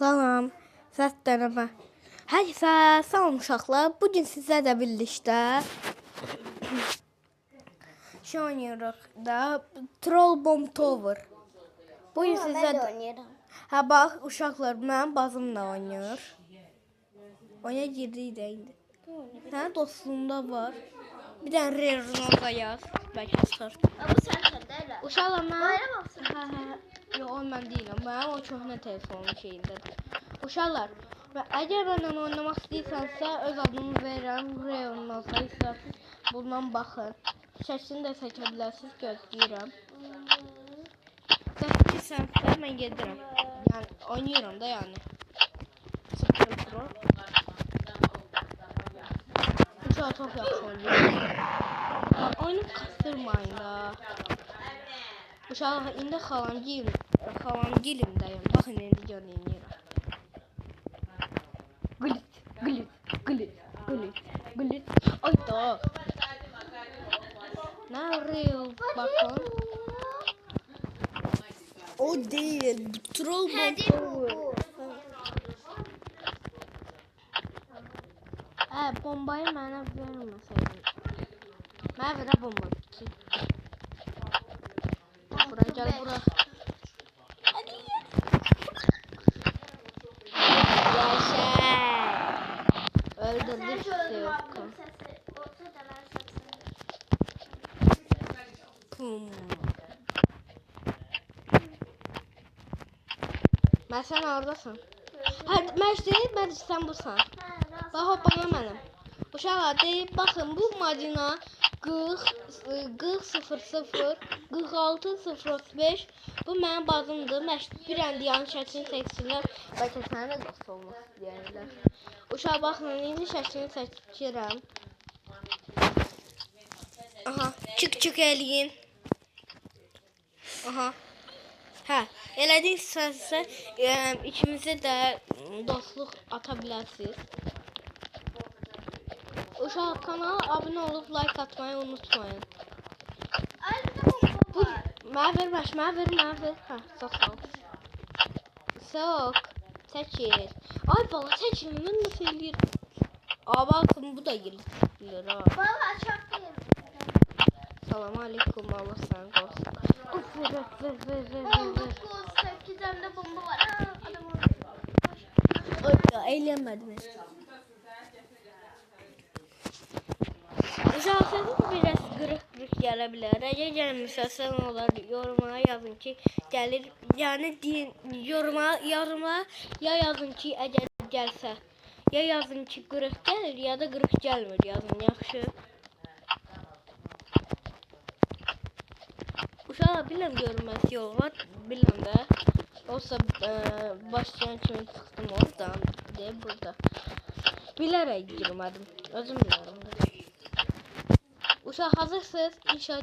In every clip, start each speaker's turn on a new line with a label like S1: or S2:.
S1: Salam, səs deneme. Hər salam uşaqlar. Bugün sizlərlə birlikdə şey oynayırıq da Troll Bomb Tower. Bugün sizlərlə
S2: oynayıram.
S1: Ha bax uşaqlar mənim bazımla oynayır. Oyuna girdik də indi. Sənin dostluğunda var. Bir dənə Rernoza yaz. Bəlkə çıxır.
S2: Bu sən də elə.
S1: Uşaqlar mən
S2: Bayram olsun.
S1: Yox, o mən deyiləm. Mənim o köhnə telefonun şeyindədir. Uşaqlar, və əgər onunla oynamaq istəyirsənsə, öz adımı verirəm. Rernoza istəyirsiniz. Bundan baxın. Şəklini də çəkə bilərsiniz. Gözləyirəm. Çəkilsənsə mən gedirəm. Yəni oynayıram da yəni. Uşaqlar çox yaxşı oynayır. Oyunu kastırmayın da. Uşaqlar indi xalamgilimdəyim. Baxın indi görünür. Glit. Ay da. Nə real bakın. O değil. Troll bomb. Bombayı mənə verməsəydin. Mənə verə bomba. Bura gel bura. Yaşa. Öldürdük Sevka. Ben sen oradasın. Hadi ben sen busan. Bak hoppana mənim. Uşaqlar deyib baxın bu macina 40 46 bu mənim bazımdır. Bir anda yanlış şəklini çəksinlər. Bəlkə sənə də dost olmaq istəyirlər. Uşaq baxın indi şəklini çəkirəm. Aha, çık eləyin. Aha. Hə, elədiyinizsə ikimizə də dostluq ata bilərsiniz. Uşaq kanala abunə olub like atmayı unutmayın. Bu mənə ver. Hə, çox sağ ol. Soğuk. Çəkil. Ay bala çəkil, mən nasıl eləyirəm? Bakın bu da gelir ha.
S2: Baba çok değil.
S1: Salam aleykum baba sen olsun.
S2: Bomba 8 tane bomba var. Adam
S1: Ay ya eğlenmedim. Uşaqlar biraz qırıq gələ bilər. Əgər gəlmirsə olar yorumlara yazın ki gəlir. Yəni deyin yorumlara ya yazın ki əgər gəlsə. Ya yazın ki qırıq gəlir ya da qırıq gəlmir yazın. Yaxşı. Uşaqlar biləm görünməsi yol var. Biləm də. Olsa başlayan kimi çıxdım oradan. Deyib burada. Bilərək girmədim. Özüm bilirəm. Uşaq hazırsınız? İnşallah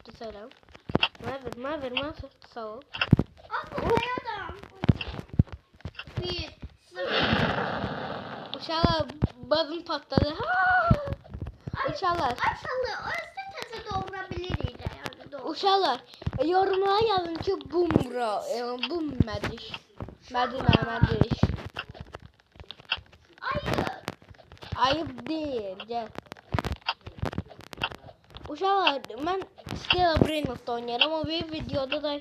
S1: düzələm. Mənə ver. Sağ ol.
S2: Atlayalım. 1 0.
S1: Uşaqlar bazım patladı. Uşaqlar.
S2: Açıldı. Orası təzə doğurabilirik də yəni doğru.
S1: Uşaqlar yorumlara yazın ki bum mədiş. Mədiş. Ayıp değil. Gel. Uşaqlar mən Stella Brainot oynayıram ama bir videoda da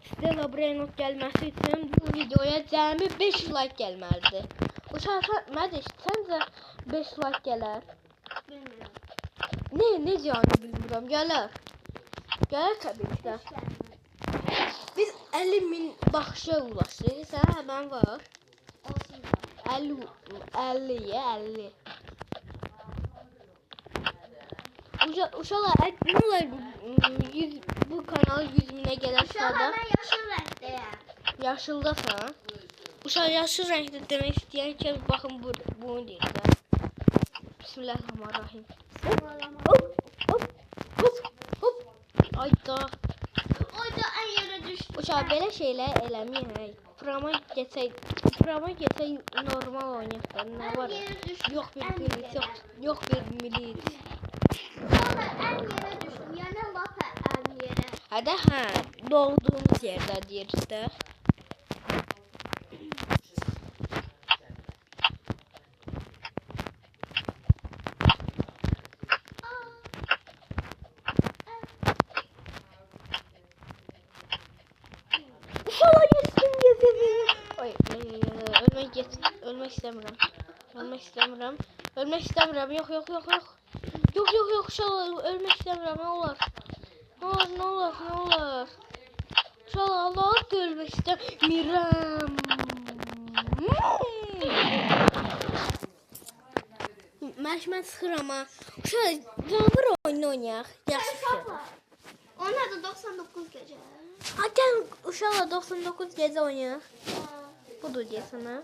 S1: Stella Brainot gəlməsi üçün bu videoya cəmi 5 like gəlməlidir. Uşaqlar mədiş səncə 5 like gələr?
S2: Bilmirəm.
S1: Necə yəni bilmirəm. Gələr təbii ki də. Biz 50.000 baxışa ulaşdıq. Sən həbən var.
S2: Olsun.
S1: 50. Uşaqlar nə olar bu kanal 100.000'e gələrsə
S2: Uşaqlar
S1: da
S2: mən yaşıl rəngdəyəm.
S1: yaşıldasan. Uşaq yaşıl rəngdə demək istəyən ki baxın bunu deyir də. Bismillahirrahmanirrahim. Hop. Ay da.
S2: Orada ən yerə düşdü.
S1: Uşaq belə şeylər eləməyin. Prama geçsək normal oynayaq da nə var? Yox bir milit.
S2: Uşaqlar ən yerə düşdüm. Yəni lap ən yerə.
S1: Doğduğumuz yerdə deyir də. Ay, ölmek istemiyorum. Ölmek istemiyorum. Ölmek istemiyorum. Yok. Yok. Uşaqlar ölmek istemiyorum. Ne olur. Ne olur. Uşaqlar Allah haqqı ölmek istemiyorum. Mən sıxıram ha. Uşaqlar canavar oyunu oynayaq. Yaxşı fikir.
S2: Onlar da 99 gece.
S1: Ha, gəl uşaqlar 99 gecə oynayaq. Budur deyəsən.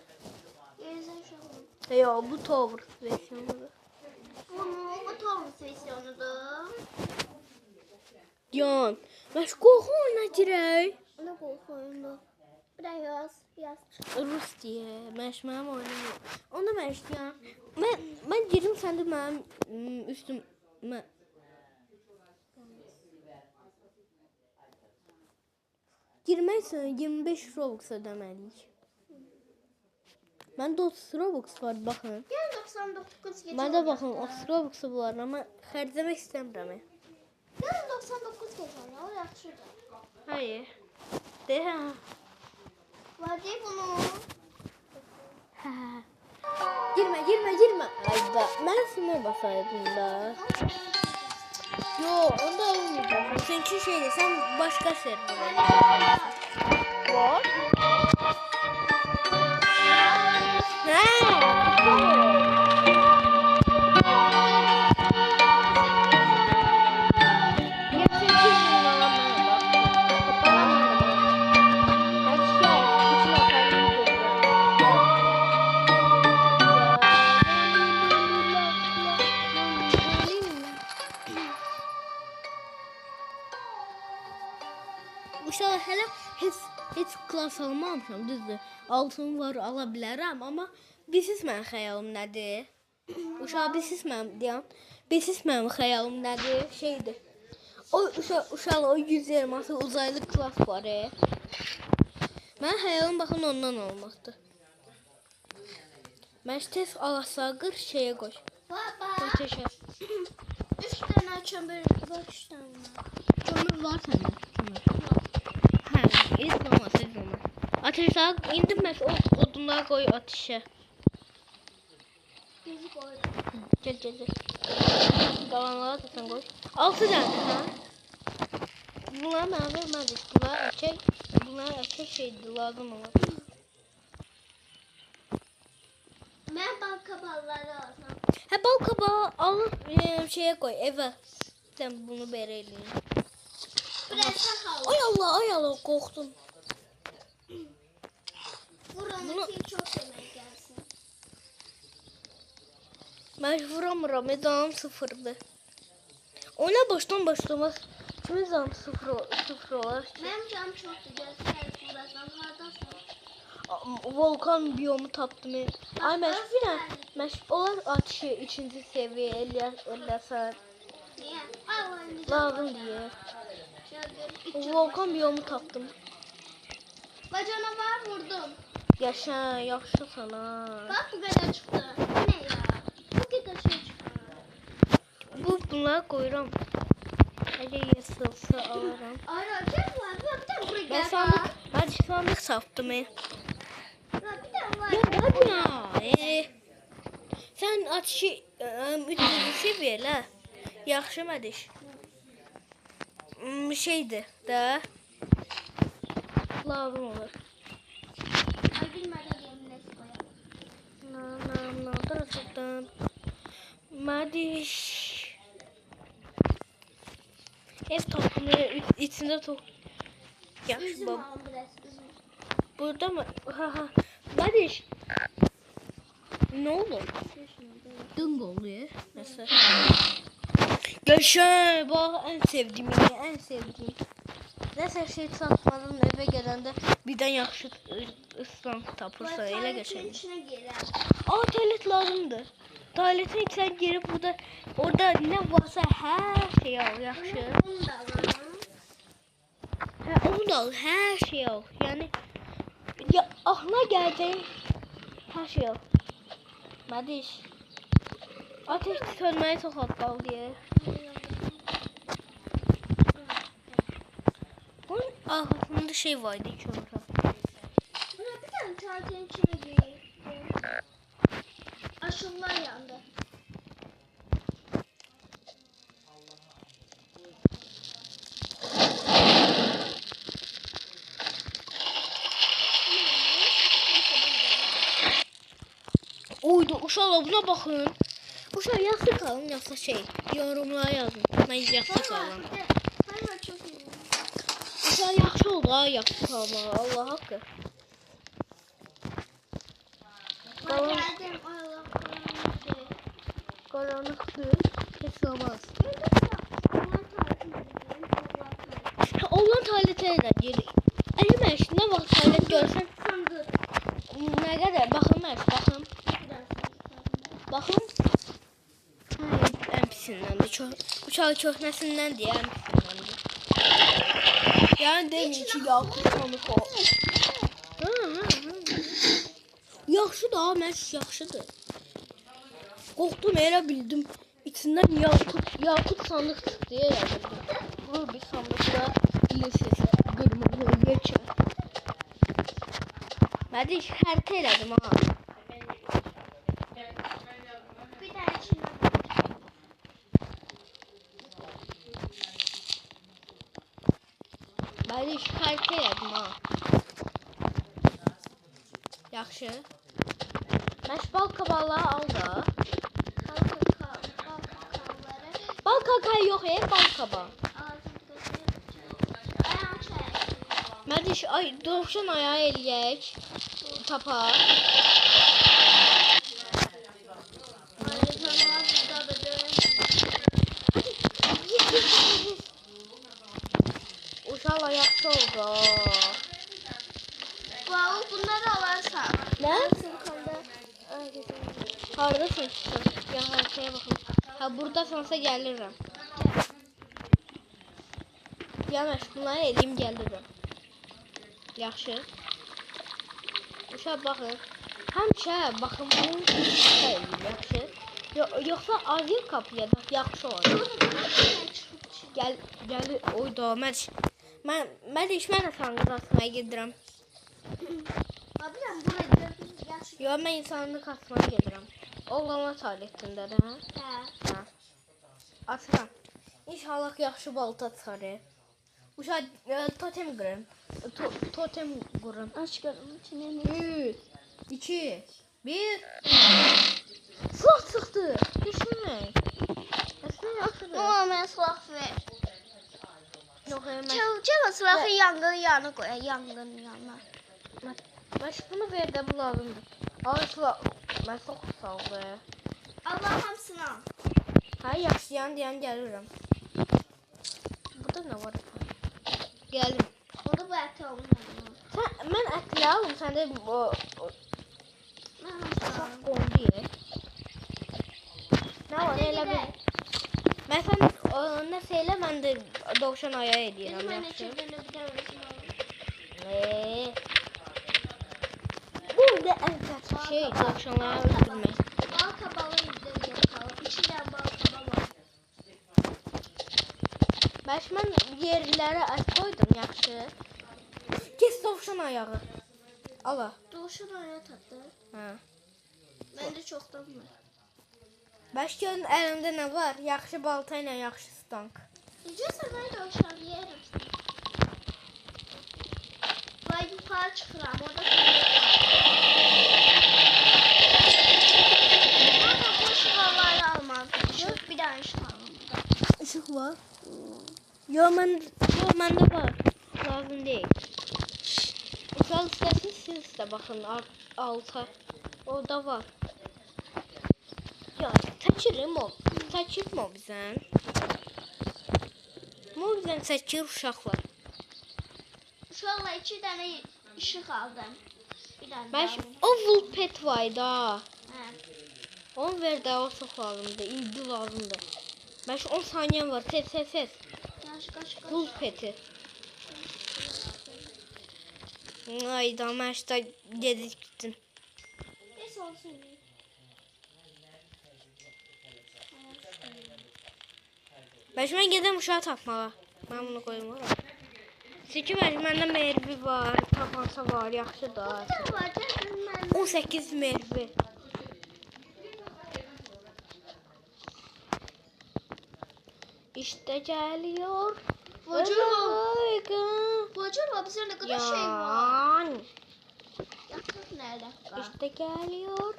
S2: Gerizekalı.
S1: Yo, bu Tower versiyonudur.
S2: Bu Thomas versiyonudur.
S1: Yan, məş qorxu oyuna girək.
S2: Ne korku oyunu? Bir de yaz.
S1: Rus diye, mənim oyunum yox. Onda mən istəyirəm. Mən girim, sən də mənim üstümə. Girmək üçün 25 Robux ödəməliyik. Məndə 30 Robux var, baxın.
S2: Gel 99 gece.
S1: Məndə baxın 30 Robux var, amma xərcləmək istəmirəm.
S2: Gel 99 gece. O yaxşıdır.
S1: Hayır. De.
S2: Var değil bunu.
S1: Girmə. Ayda, mən sınır basaydım da. Yo, onda olmayacaq. Çünki şeydir, sən başqa serverə. Var. Uşaq hələ heç klass almamışam, düzdür. Altın var, ala bilərəm, amma bilsiz mənim xəyalım nədir? Uşaq bilsiz mənim deyəm. Bilsiz mənim xəyalım nədir? Şeydir. O uşaq o 100 elması uzaylı klass var. Mənim xəyalım baxın ondan olmaqdır. Mən tez alasaqır şeyə qoy.
S2: Baba.
S1: Ateşə.
S2: 3 tane kömür. Bak 3 tane var.
S1: Kömür var səndə. Hə, izləmə. Ateşə indi mən odunları qoy ateşə.
S2: Bizi koydum.
S1: Gel. Qalanları da sən qoy. 6 dənə, hə? Bunlar mənə vermədik. Bunlar əkək şeydir, lazım olur.
S2: Ben bal kabalları alsam.
S1: Hə, bal kabağı alıb şeyə qoy, evə. Sən bunu belə eləyin.
S2: Biraz al.
S1: Ay Allah, qorxdum.
S2: Buranın için çok yemek gelsin.
S1: Mən vuramıram, canım sıfırdır. Oyuna başdan başlamaq kimin canım sıfır olar ki?
S2: Benim canım çok güzel. Sen buradan haradasın.
S1: Volkan biyomu tapdım. Ay məş olar atışı 3-cü seviyə eləsən.
S2: Niye? Al oyunu.
S1: Lazım diye.
S2: Şöyle.
S1: Volkan biyomu tapdım.
S2: Bacana var vurdum.
S1: Yaşa, yaxşı sana.
S2: Bak bu kadar çıktı. Bu ne ya? Bu kadar şey çıktı.
S1: Bunları qoyuram. Hələ yasılsa alaram.
S2: Aracak var. Bir tane buraya
S1: Mən
S2: gel.
S1: sandıq tapdım.
S2: Bir tane var.
S1: Ya, sən atışı 3-cü seviyə elə. Yaxşı mədiş. Şeydir də. Lazım olur.
S2: Ay bilmeden yemin et koyalım.
S1: Dırıtıdan. Mədiş. Ev tapını içində top. Yaxşı
S2: Üzüm
S1: bab.
S2: alın biraz üzüm.
S1: Burada mı? Ha. Mədiş. Ne olur? Dınq oluyor. Mesela. Yaşa, bax ən sevdiyim. Nəsə şey satmadan evə gələndə birdən yaxşı ıslan tapırsan, elə
S2: Tuvaletin
S1: qəşəng.
S2: içine girer.
S1: Tuvalet lazımdır. Tuvaletin içine girip orada ne varsa her şey al, yaxşı.
S2: Bunu da alalım.
S1: Onu da al, her şey al. Yani ya aklına geleceği her şey al. Mədiş. Ateş sönməyə çox az qaldı diye. Bunun arkasında şey vardı kömürə.
S2: Buna bir tane Zaten içine girdi. Aşımlar yandı.
S1: Uydu uşaqlar buna baxın. Uşaq yaxşı qalın, yoxsa şey, yorumlara yazın. Mən yaxşı qalım.
S2: Hayır çok iyi.
S1: Uşaq yaxşı oldu ha, yaxşı qalmağa. Allah haqqı.
S2: Ben geldim. Allah korusun.
S1: Qaranlıqdır. Heç olmaz.
S2: Onlar takip edelim. Allah
S1: Olan tualetə də gir. Əli mən nə vaxt tualet görsən,
S2: sandık.
S1: nə qədər baxın mən, baxın. Baxın. Hayır, ən pisindəndir. Uşaq köhnəsindəndir, ən pisindəndir. Yəni demin ki, yaxşı tanıq o. Yaxşı da, mən yaxşıdır. Qorxdum, elə bildim. İçindən Yakut sandık çıxdı deyə yazıldı. Bu bir sandıqda bilirsiniz, qırmızı yekə. Mən də xəritə elədim ha.
S2: Bir tane içinde.
S1: Mən də xəritə elədim ha. Yaxşı. Məşbal kabaları al da. Bal kakay yox, bal kaba. Mən də ay dovşan ayağı eləyək. Tapa. Uşaqlar yaxşı oldu.
S2: Wow, bunları alarsan.
S1: Nə?
S2: Sırkanda.
S1: Haradasın sen? Ya haritaya baxın. Ha buradasansa gəlirəm. Yanaş bunları eləyim gəlirəm. Yaxşı. Uşaq baxın. Həmişə baxın bunu eləyim, yaxşı. Yoxsa azil qapıya da yaxşı olur. Gəl oyda mən işmə sandığı atmaya gedirəm.
S2: Ablam burada yaxşı.
S1: Yo mən insanlıq atmaya gedirəm. Oğlana tualetində də, hə?
S2: Hə.
S1: Hə. Atıram. İnşallah yaxşı balta çıxarır. Uşaq totem qırın. Totem qırın.
S2: Aç görüm içine.
S1: 3, 2, 1. Silah çıxdı. Düşmək. Əslində yaxşıdır.
S2: Ama mən silah ver.
S1: Yox, mən
S2: Çabuk silahı yangın yanına koy. Yangın yanına.
S1: bunu ver də bu lazımdır. Ay silah. Mən çox sağ ol.
S2: Allah hamısını al.
S1: Hə, yaxşıyan deyən gəlirəm. Burada nə var? Gəlim.
S2: Onu bu eti olmalı.
S1: Mən ətli alım, sən də
S2: Ben hamısını al.
S1: qondu ye. Nə var, elə bil. Mən sən nəsə elə, mən də dovşan ayağı edirəm,
S2: Benim anne
S1: yaxşı.
S2: çevrene bir tane al.
S1: Bu da ən çətin şey, dovşanları öldürmək.
S2: Bal kabalı izleyeceğim kalı. İçinden bal kabalı.
S1: Mən yerlərə ət qoydum, yaxşı. Kes dovşan ayağı. Ala.
S2: Doğuşun oraya tattı.
S1: Hə.
S2: Bende çoktan var.
S1: Başqanın əlimdə nə var? Yaxşı balta ilə yaxşı stank.
S2: Yiyeceksen ben doğuşan yerim. Ben yukarı çıkıram. Orada ama bu şuraları almaz. Şu bir tane şu almam.
S1: Işıq var. Yo, məndə var. Lazım deyil. Uşaq istəsiniz, siz də baxın alta. Orada var. Ya, çəkirim o. Çəkirim o bizən. O bizən çəkir uşaqlar.
S2: Şurada 2 tane ışık aldım. Bir tane
S1: Mən
S2: daha aldım.
S1: o vulpet var da.
S2: He.
S1: Onu ver də, o çox lazımdır. İndi lazımdır. Mən 10 saniyəm var. Tez.
S2: Kaç.
S1: Vulpeti. Ayda, mən işte gedikdim.
S2: Neyse olsun.
S1: Mən gedəm uşağı tapmağa. Mən bunu qoyum ora. Çünki məndə mervi var, tapansa var, yaxşıdır.
S2: Ne var canım ben?
S1: 18 mervi. İşte geliyor.
S2: Bacım bize ne kadar şey var.
S1: Yan.
S2: Yaktık nerede?
S1: İşte geliyor.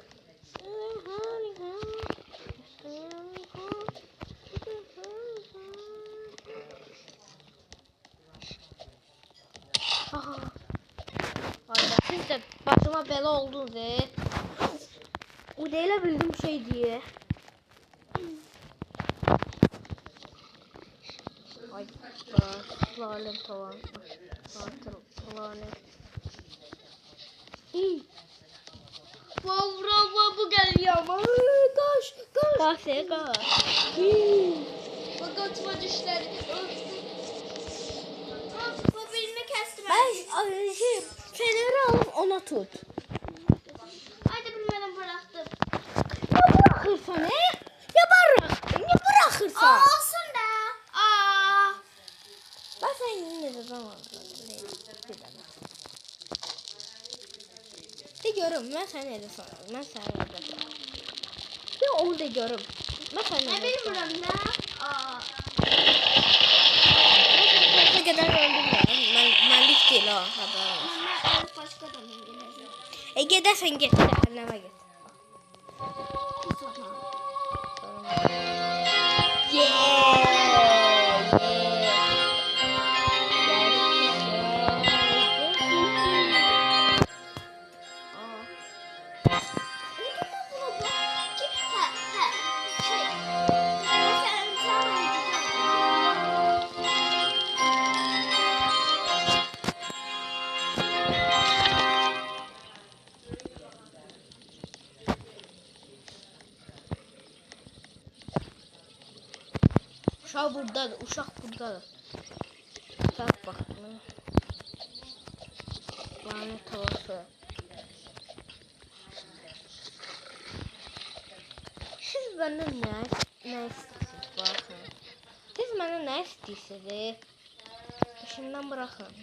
S1: Aha. Ayda siz de başıma bela oldunuz O değil bildiğim şey diye. Ay lanet falan. Lanet.
S2: Bravo bu geliyor ama. Koş.
S1: Kaç.
S2: Bagatıma düşler. Bu bilme kestim.
S1: Ben feneri alıp ona tut.
S2: Haydi bilmeden bıraktım.
S1: Ya bırakırsan Ya bıraktın ya bırakırsan.
S2: Olsun da.
S1: Ben sen yine de zaman. De görüm ben sen ne de sanırım. Ben sen ne de sanırım. Ya onu da görüm. Ben sen
S2: Ne
S1: ne de
S2: bilmiyorum ne?
S1: Ne kadar öldüm ya. Ben dik değil o.
S2: Ben başka da mı bileceğim?
S1: Gidersen git. Cehenneme git. Uşaq buradadır, uşaq buradadır. Uşaq bax. Lanet olası. Siz məndən nə istəyirsiniz? Baxın. Siz məndən nə istəyirsiniz? İşimdən bırakın.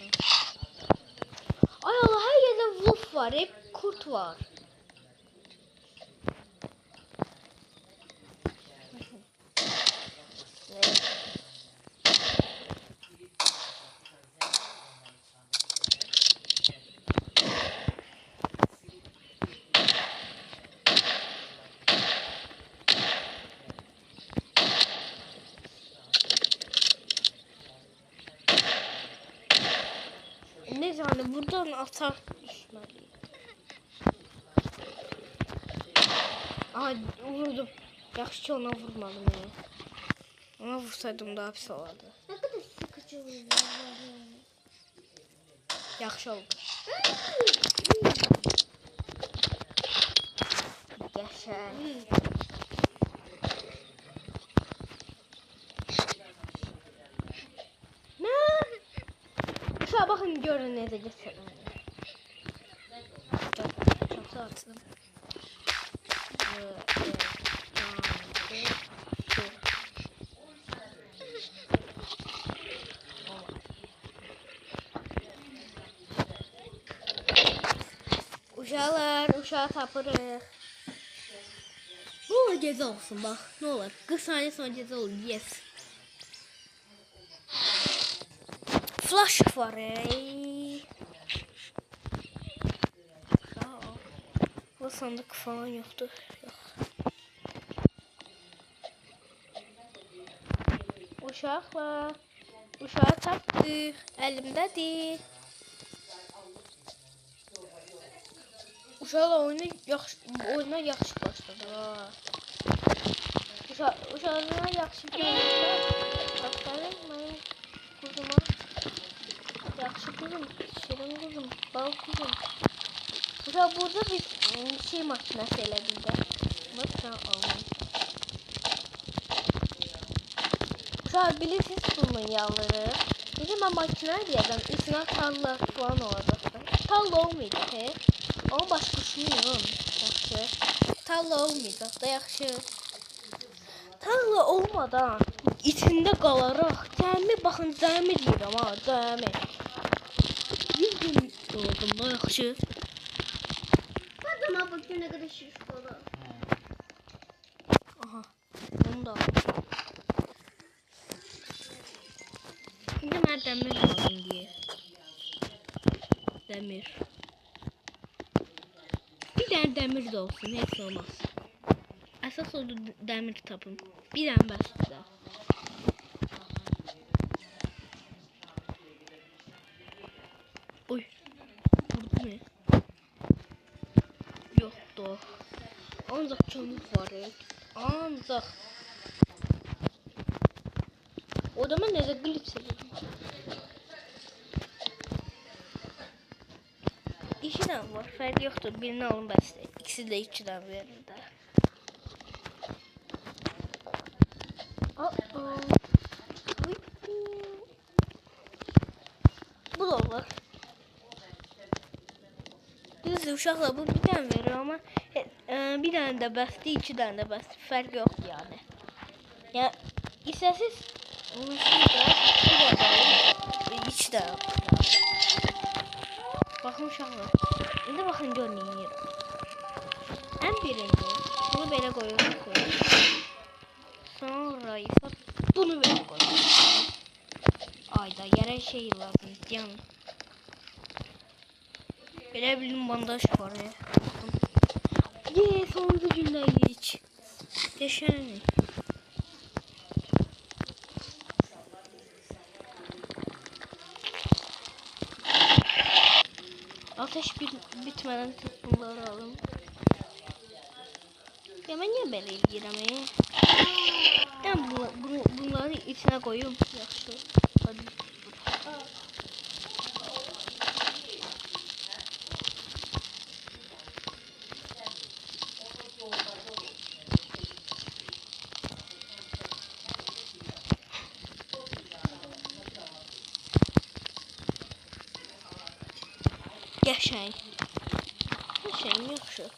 S1: Ay Allah, her yerde wolf var, hep kurt var. Neyse hani buradan atar düşmeli. Aha vurdum. Yaxşı ki ona vurmadım ya. Ona vursaydım daha pis olardı.
S2: Ne kadar sıkıcı oluyor.
S1: Yaxşı oldu. Qəşəng. Nə? Uşağa baxın görün necə geçelim. Çok açtım. Uşağı tapırıq. Ne olur gecə olsun bax. Ne olur 40 saniye sonra gecə olur. Yes. Flash var Bu sandık falan yoktu. Yok. Uşaqlar. Uşağı tapdıq. Əlimdədir. Uşaqlar oyuna yaxşı başladı. Uşaqlar yaxşı görürlər. Baxın mənim quzuma. Yaxşı quzum, şirin quzum, bal quzum. Uşaq burada bir şey makinesi elədim də. Bakın alın. Uşaq bilirsiniz bunun yağları. Bizim ben makine diyeceğim. İçine tarla falan olacak. Tarla olmayacak he. Ama başkasını yığın. Yaxşı. Tarla olmayacaq da yaxşı. Tarla olmadan içində qalaraq cəmi baxın cəmi deyirəm ha cəmi. Doldum da yaxşı.
S2: Kadına bak ne kadar şiş olur.
S1: Aha. Bunu da aldım. Şimdi mən dəmir lazım diye. Dəmir. Bir tane dəmir de olsun, heç olmaz. Əsas oldu dəmir tapın. Bir dənə bəsdir də. Oy. Vurdu ne? Yoktu. Ancak çamur var. Ancak. O da ben ne glitch ediyorum. İkiden var. Fark yoktur. Birini alın bəsdir. İkisi de ikiden verir de. Bu da olur. Düzdür uşaqlar, bu bir dənə verir ama bir dənə də bəsdir, iki dənə də bəsdir. Fərq yoxdur yani. Yəni istəsiz onu da iki dənə. Baxın uşaqlar. İndi baxın görün yeyir. Ən birinci bunu belə qoyuyoruz. Sonra isə bunu belə qoyuyoruz. Ayda yerə şey lazım. Yan. Belə bilim bandaj var ya. Sonuncu gündeyiz. Yaşanın. Ateş bitmeden bunları alın. Ya ben niye böyle ilgileniyorum? Ben bunları içine koyuyorum. Yaxşı. Hadi. Yaşayın. Yaşayın yaxşı.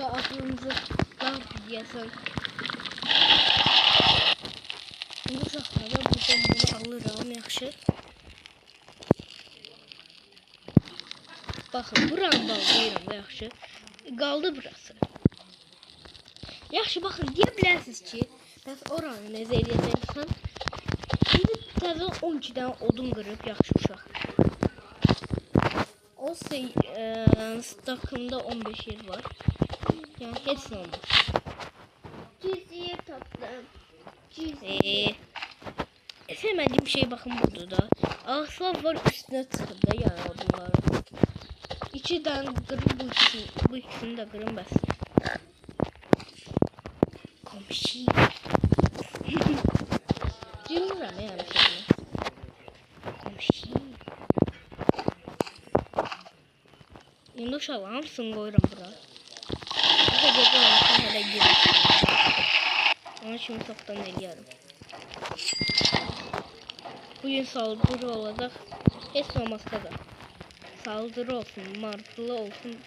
S1: Aklınızı var diyesin. Bu uşaqlara buradan bunu alıram yaxşı. Baxın buranı bağlayıram da yaxşı. Qaldı burası. Yaxşı baxın deyə bilərsiniz ki, bəs oranı necə edəcəksən? İndi təzə 12 dənə odun qırıb yaxşı uşaq. O stakında 15 yer var. Yani hepsini olmuş.
S2: Cüz'iyi topladım.
S1: Sevmediğim şey bakın burada da. Ağaçlar var üstüne çıkıp da yani bunlar. İçiden kırın bu ikisini de kırın bas. Komşu. Bilmiyorum yani şeyini. Komşu. Şimdi uşaqlar hamısını koyuram bura. Onu şimdi toptan eliyorum. Bugün saldırı olacak. Hiç olmazsa da. Saldırı olsun, martılı olsun.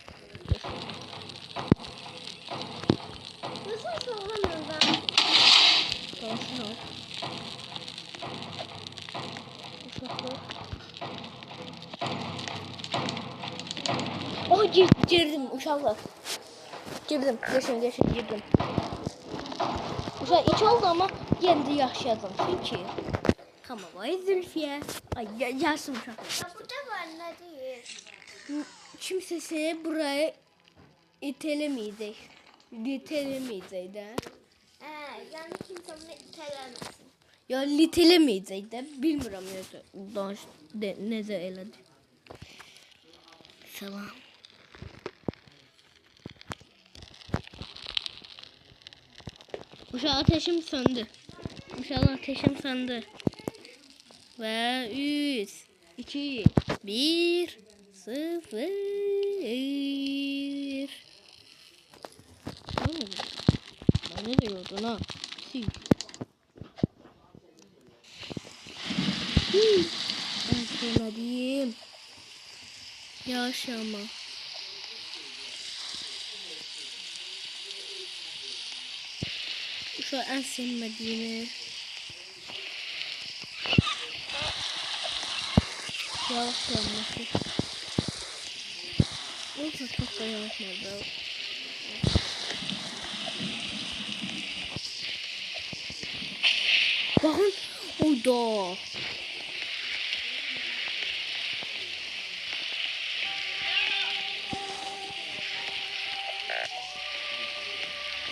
S2: Nasıl sallamıyorum ben?
S1: Kalsın al. Uşaklar. Oh girdim uşaklar. Girdim. Geçin girdim. Uşaq 2 oldu ama yine de yaşadım. Çünkü Kamavay Zülfiye. Ay gelsin uşaq.
S2: Ya burada var ne değil?
S1: Kimse seni buraya itelemeyecek. Litelemeyecek de.
S2: Yani kimse bunu itelemesin.
S1: Ya litelemeyecek de. Bilmiyorum necə elədi. Salam. Uşaq ateşim söndü. İnşallah ateşim söndü. Ve 3, 2, 1, 0. Ne diyordun ha? Ben sevmediğim. Yağış yağma. Şu en sevmediğimi. Yağış yağması. Olsa çok da yağışmadı. Bakın. Oyda.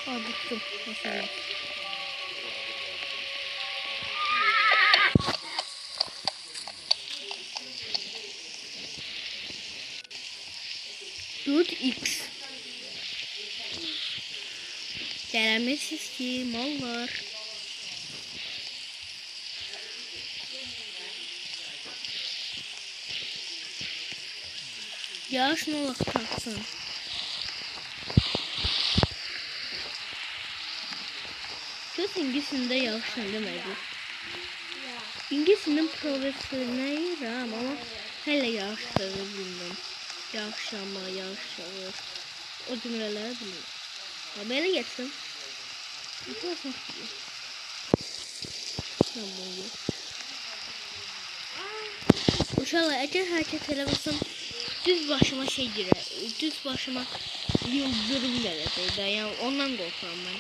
S1: Bıktım mesela. X. Gelemezsiz ki mallar. Yağış ne olarak taksın? Göz İngilizcinde yağışın demedi. İngilizcinin profesyoneliyim ama hele yağışları bilmem. Yağışlama, yağışlar. O cümleleri bilmiyorum. Ya böyle geçsin. Nasıl? Tamam. Uşaqlar, əgər hərəkət eləməsəm düz başıma şey girer. Düz başıma yıldırım gələcək də. Yəni ondan qorxuram mən.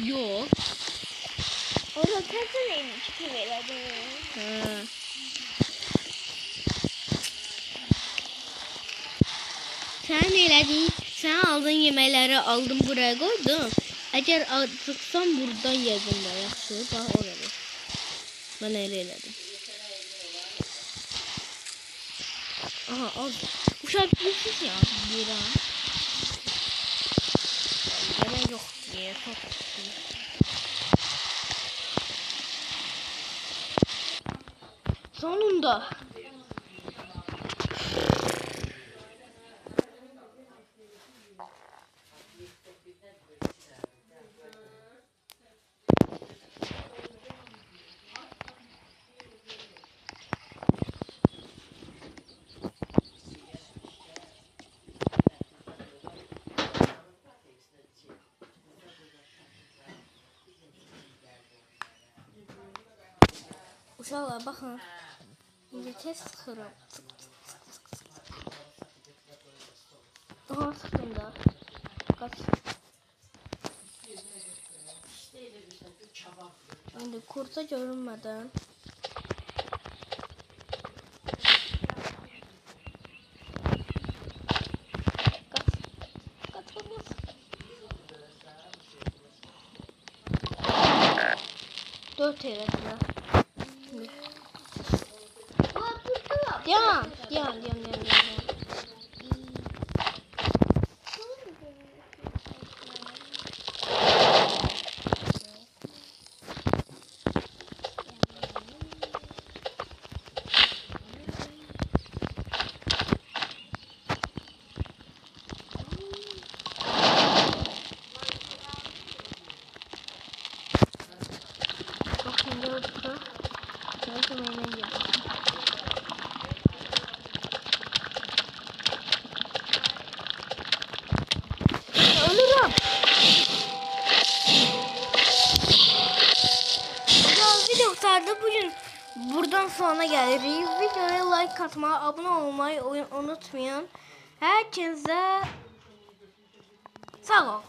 S1: Yok.
S2: Orada tezin neyini çıkı verelim.
S1: Sen elədin? Sen aldığın yeməkləri aldım buraya koydum. Eğer acıksam buradan yedim de yaxşı. Bax orada. Ben elə elədim. Aha az. Uşaq bilsiz ya. Bira. Yemək yox. Niye? Çok. Sonunda. Uşaqlar baxın. İndi tez sıxıram. Aha sıxdım da. Qaç. İndi kurta görünmədən. Dört elədilər. Diyan. Bakın yoksa. Neyse beğeneceğim. Ölürüm. Video kurtardı. Bugün buradan sonra geliriz. Videoya like atmayı, abone olmayı unutmayın. Herkese sağ ol.